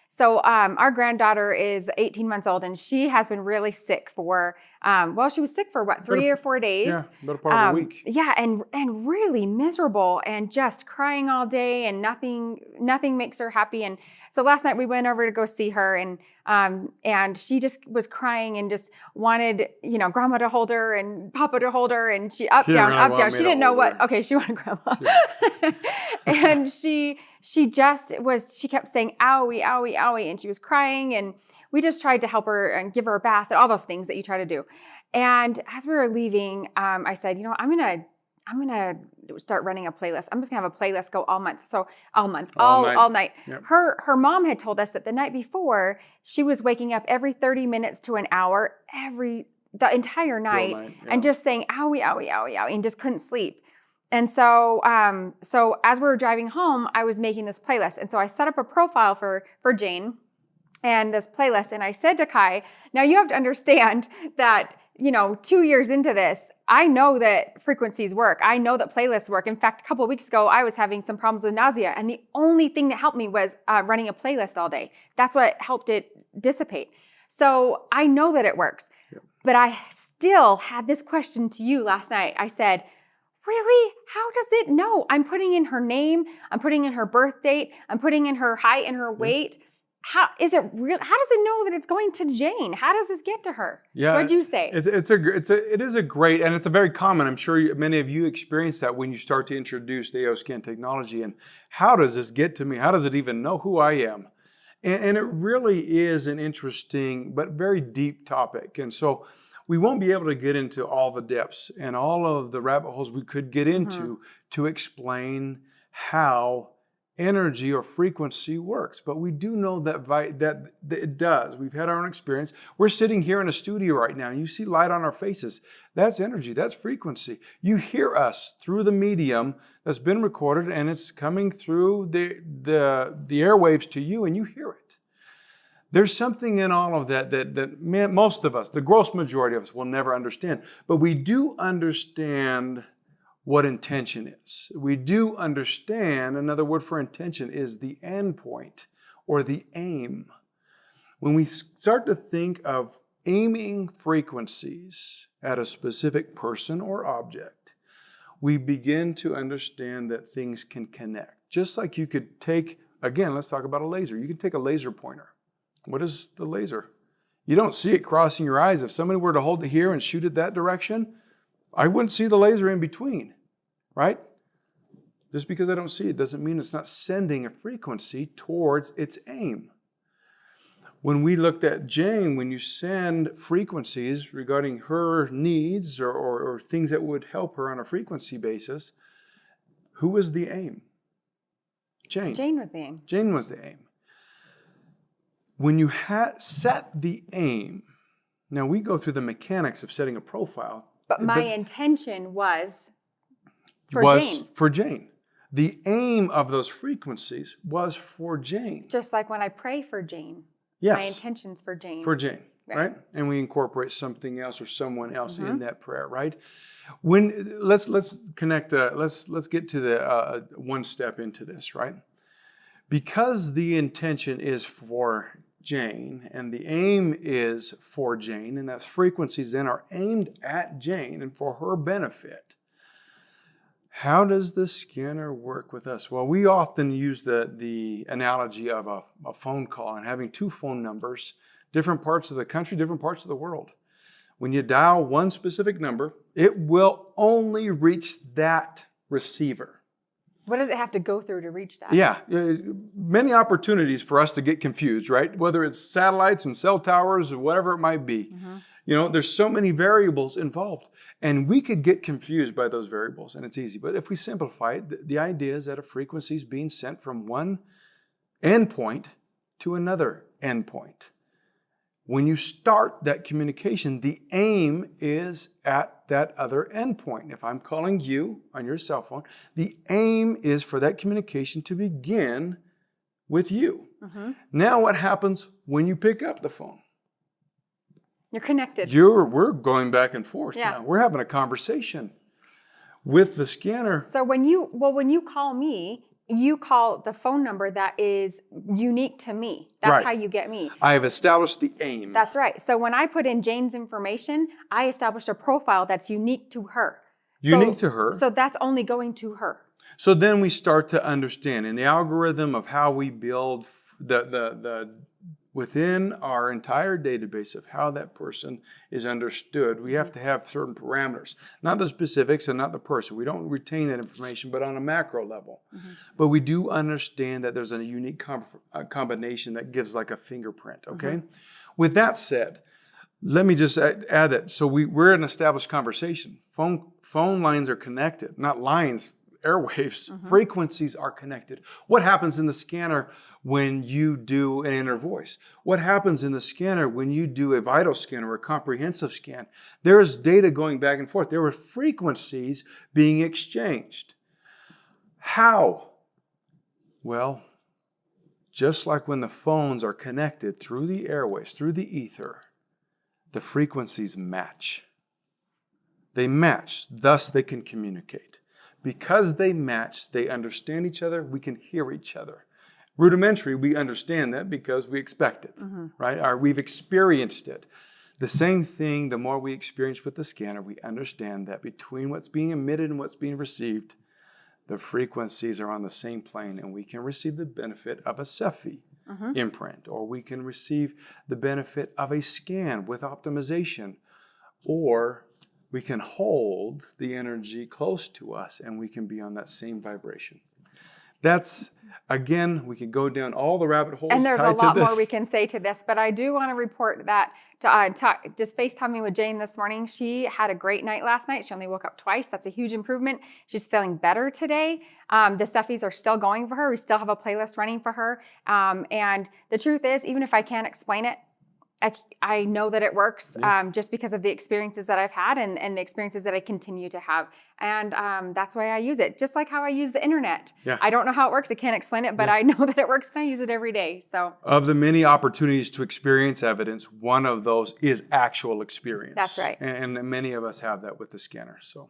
So our granddaughter is 18 months old, and she has been really sick for, she was sick for what, 3 or 4 days? Yeah, about a part of a week. Yeah, and really miserable and just crying all day, and nothing makes her happy. And so last night we went over to go see her, and she just was crying and just wanted, grandma to hold her and papa to hold her, and she up, down, up, down. She didn't know what, okay, she wanted grandma. Yeah. And she kept saying, owie, owie, owie, and she was crying, and we just tried to help her and give her a bath and all those things that you try to do. And as we were leaving, I said, I'm gonna start running a playlist. I'm just gonna have a playlist go all month. So all night. Yep. Her mom had told us that the night before she was waking up every 30 minutes to an hour the entire night, yeah, and just saying owie, owie, owie, owie, and just couldn't sleep. And so as we were driving home, I was making this playlist. And so I set up a profile for Jane and this playlist. And I said to Kai, now you have to understand that, 2 years into this, I know that frequencies work. I know that playlists work. In fact, a couple of weeks ago, I was having some problems with nausea. And the only thing that helped me was running a playlist all day. That's what helped it dissipate. So I know that it works. Yep. But I still had this question to you last night. I said, really? How does it know? I'm putting in her name. I'm putting in her birth date. I'm putting in her height and her weight. How is it real? How does it know that it's going to Jane? How does this get to her? Yeah, so what'd you say? It is a great, and it's a very common. I'm sure many of you experience that when you start to introduce the AO Scan technology. And how does this get to me? How does it even know who I am? And it really is an interesting but very deep topic. And so we won't be able to get into all the depths and all of the rabbit holes we could get into to explain how energy or frequency works. But we do know that it does. We've had our own experience. We're sitting here in a studio right now. You see light on our faces. That's energy. That's frequency. You hear us through the medium that's been recorded, and it's coming through the airwaves to you, and you hear it. There's something in all of that most of us, the gross majority of us, will never understand. But we do understand what intention is. We do understand, another word for intention is the end point or the aim. When we start to think of aiming frequencies at a specific person or object, we begin to understand that things can connect. Just like you could take, again, let's talk about a laser. You can take a laser pointer. What is the laser? You don't see it crossing your eyes. If somebody were to hold it here and shoot it that direction, I wouldn't see the laser in between, right? Just because I don't see it doesn't mean it's not sending a frequency towards its aim. When we looked at Jane, when you send frequencies regarding her needs or things that would help her on a frequency basis, who was the aim? Jane. Jane was the aim. Jane was the aim. When you set the aim, now we go through the mechanics of setting a profile. But my intention was Jane. For Jane. The aim of those frequencies was for Jane. Just like when I pray for Jane. Yes. My intention's for Jane. For Jane, right? And we incorporate something else or someone else in that prayer, right? When let's connect. Let's get to the one step into this, right? Because the intention is for Jane and the aim is for Jane, and that's frequencies then are aimed at Jane and for her benefit. How does the scanner work with us? Well, we often use the analogy of a phone call and having two phone numbers, different parts of the country, different parts of the world. When you dial one specific number, it will only reach that receiver. What does it have to go through to reach that? Yeah, many opportunities for us to get confused, right? Whether it's satellites and cell towers or whatever it might be. There's so many variables involved. And we could get confused by those variables, and it's easy. But if we simplify it, the idea is that a frequency is being sent from one endpoint to another endpoint. When you start that communication, the aim is at that other endpoint. If I'm calling you on your cell phone, the aim is for that communication to begin with you. Now what happens when you pick up the phone? You're connected. We're going back and forth now. We're having a conversation with the scanner. So when you call me, you call the phone number that is unique to me. That's Right. how you get me. I have established the aim. That's right. So when I put in Jane's information, I established a profile that's unique to her. Unique to her. So that's only going to her. So then we start to understand in the algorithm of how we build the within our entire database of how that person is understood, we have to have certain parameters, not the specifics and not the person. We don't retain that information, but on a macro level. But we do understand that there's a unique combination that gives like a fingerprint, okay? With that said, let me just add that. So we're in an established conversation. Phone lines are connected, not lines, airwaves. Frequencies are connected. What happens in the scanner when you do an inner voice? What happens in the scanner when you do a vital scan or a comprehensive scan? There is data going back and forth. There are frequencies being exchanged. How? Well, just like when the phones are connected through the airways, through the ether, the frequencies match. They match, thus they can communicate. Because they match, they understand each other, we can hear each other. Rudimentary, we understand that because we expect it, right? Or we've experienced it. The same thing, the more we experience with the scanner, we understand that between what's being emitted and what's being received, the frequencies are on the same plane, and we can receive the benefit of a Cepheid imprint, or we can receive the benefit of a scan with optimization, or we can hold the energy close to us and we can be on that same vibration. That's, again, we can go down all the rabbit holes. And there's a tied to lot more this. we can say to this, but I do want to report that just FaceTiming with Jane this morning. She had a great night last night. She only woke up twice. That's a huge improvement. She's feeling better today. The Cepheids are still going for her. We still have a playlist running for her. And the truth is, even if I can't explain it, I know that it works just because of the experiences that I've had and the experiences that I continue to have. And that's why I use it, just like how I use the internet. Yeah. I don't know how it works. I can't explain it, but I know that it works and I use it every day. So of the many opportunities to experience evidence, one of those is actual experience. That's right. And many of us have that with the scanner. So